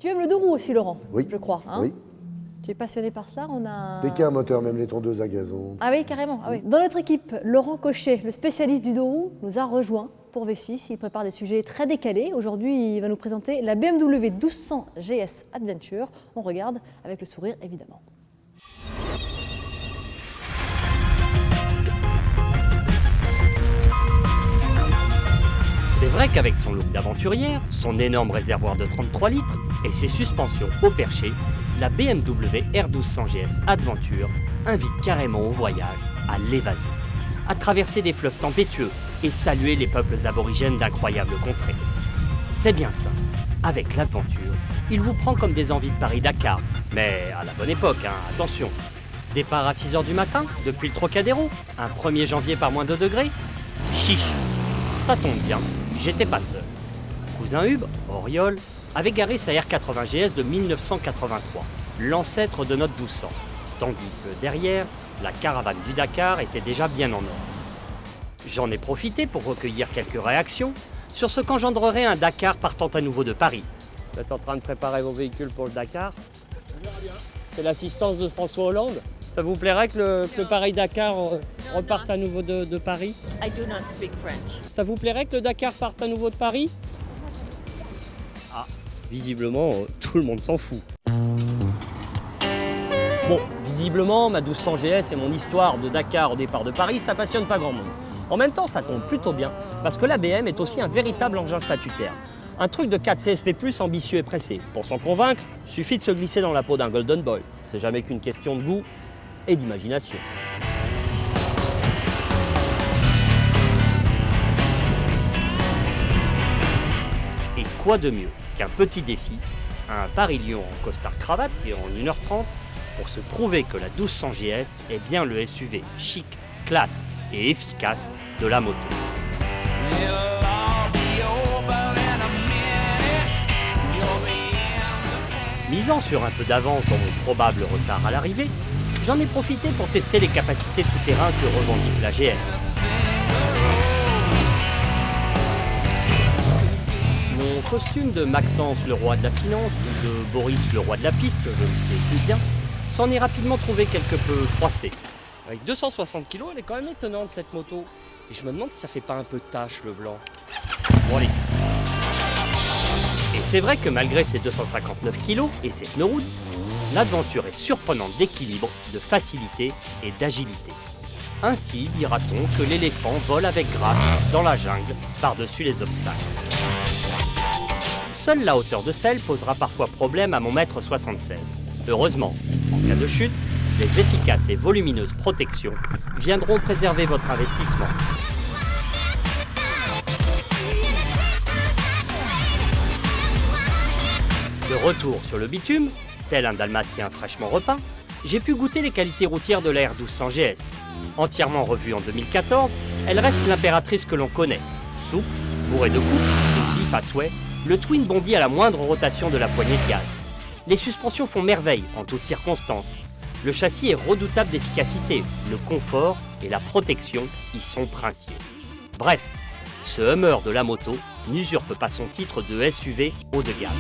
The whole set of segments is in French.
Tu aimes le deux roues aussi, Laurent? Oui. Je crois. Hein? Oui. Tu es passionné par ça? Dès qu'il y a un moteur, même les tondeuses à gazon. Ah oui, carrément. Ah oui. Dans notre équipe, Laurent Cochet, le spécialiste du deux roues, nous a rejoint pour V6. Il prépare des sujets très décalés. Aujourd'hui, il va nous présenter la BMW 1200 GS Adventure. On regarde avec le sourire, évidemment. C'est vrai qu'avec son look d'aventurière, son énorme réservoir de 33 litres et ses suspensions au perché, la BMW R1200 GS Adventure invite carrément au voyage, à l'évasion, à traverser des fleuves tempétueux et saluer les peuples aborigènes d'incroyables contrées. C'est bien ça. Avec l'Adventure, il vous prend comme des envies de Paris-Dakar, mais à la bonne époque, hein, attention. Départ à 6h du matin, depuis le Trocadéro, un 1er janvier par moins 2 degrés. Chiche, ça tombe bien, j'étais pas seul. Cousin Hub, Auriol, avait garé sa R80 GS de 1983, l'ancêtre de notre 1200, tandis que derrière, la caravane du Dakar était déjà bien en ordre. J'en ai profité pour recueillir quelques réactions sur ce qu'engendrerait un Dakar partant à nouveau de Paris. Vous êtes en train de préparer vos véhicules pour le Dakar? C'est l'assistance de François Hollande? Ça vous plairait que le Paris-Dakar reparte à nouveau de Paris? I do not speak French. Ça vous plairait que le Dakar parte à nouveau de Paris? Ah, visiblement, tout le monde s'en fout. Bon, visiblement, ma 1200 GS et mon histoire de Dakar au départ de Paris, ça passionne pas grand monde. En même temps, ça tombe plutôt bien, parce que la BM est aussi un véritable engin statutaire. Un truc de 4 CSP+, ambitieux et pressé. Pour s'en convaincre, suffit de se glisser dans la peau d'un Golden Boy. C'est jamais qu'une question de goût et d'imagination. Et quoi de mieux qu'un petit défi, un Paris-Lyon en costard-cravate et en 1h30 pour se prouver que la 1200 GS est bien le SUV chic, classe et efficace de la moto. Misant sur un peu d'avance dans mon probable retard à l'arrivée, j'en ai profité pour tester les capacités tout-terrain que revendique la GS. Mon costume de Maxence le roi de la finance ou de Boris le roi de la piste, je ne sais plus bien, s'en est rapidement trouvé quelque peu froissé. Avec 260 kg, elle est quand même étonnante cette moto. Et je me demande si ça fait pas un peu tache le blanc. Bon allez. Et c'est vrai que malgré ses 259 kg et ses pneus route, l'Adventure est surprenante d'équilibre, de facilité et d'agilité. Ainsi dira-t-on que l'éléphant vole avec grâce dans la jungle par-dessus les obstacles. Seule la hauteur de selle posera parfois problème à mon mètre 76. Heureusement, en cas de chute, les efficaces et volumineuses protections viendront préserver votre investissement. De retour sur le bitume, tel un dalmatien fraîchement repeint, j'ai pu goûter les qualités routières de la R1200 GS. Entièrement revue en 2014, elle reste l'impératrice que l'on connaît. Souple, bourrée de coups et vif à souhait, le Twin bondit à la moindre rotation de la poignée de gaz. Les suspensions font merveille en toutes circonstances. Le châssis est redoutable d'efficacité, le confort et la protection y sont princiers. Bref, ce Hummer de la moto n'usurpe pas son titre de SUV haut de gamme.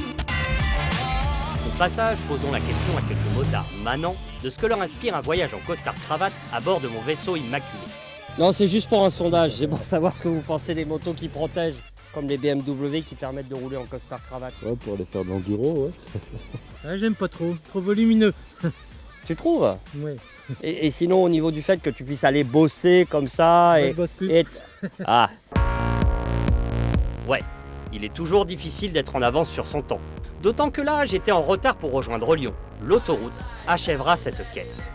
Au passage, posons la question à quelques motards manants de ce que leur inspire un voyage en costard-cravate à bord de mon vaisseau immaculé. Non, c'est juste pour un sondage, c'est pour savoir ce que vous pensez des motos qui protègent, comme les BMW qui permettent de rouler en costard-cravate. Ouais, pour aller faire de l'enduro, ouais. Ouais, j'aime pas trop volumineux. Tu trouves? Ouais. Et sinon, au niveau du fait que tu puisses aller bosser comme ça Ouais, et... je bosse plus. Ah. Ouais, il est toujours difficile d'être en avance sur son temps. D'autant que là, j'étais en retard pour rejoindre Lyon. L'autoroute achèvera cette quête.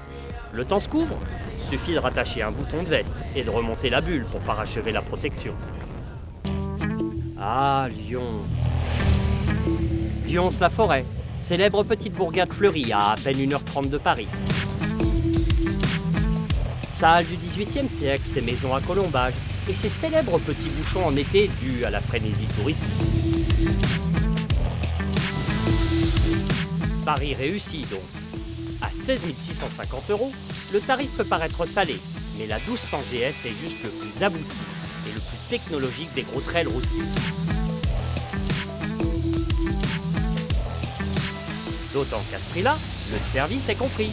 Le temps se couvre, suffit de rattacher un bouton de veste et de remonter la bulle pour parachever la protection. Ah, Lyon. Lyons-la-Forêt, célèbre petite bourgade fleurie à peine 1h30 de Paris. Sa halle du XVIIIe siècle, ses maisons à colombages et ses célèbres petits bouchons en été dus à la frénésie touristique. Paris réussi donc. À 16 650 €, le tarif peut paraître salé, mais la 1200 GS est juste le plus abouti et le plus technologique des gros trails routiers. D'autant qu'à ce prix-là, le service est compris.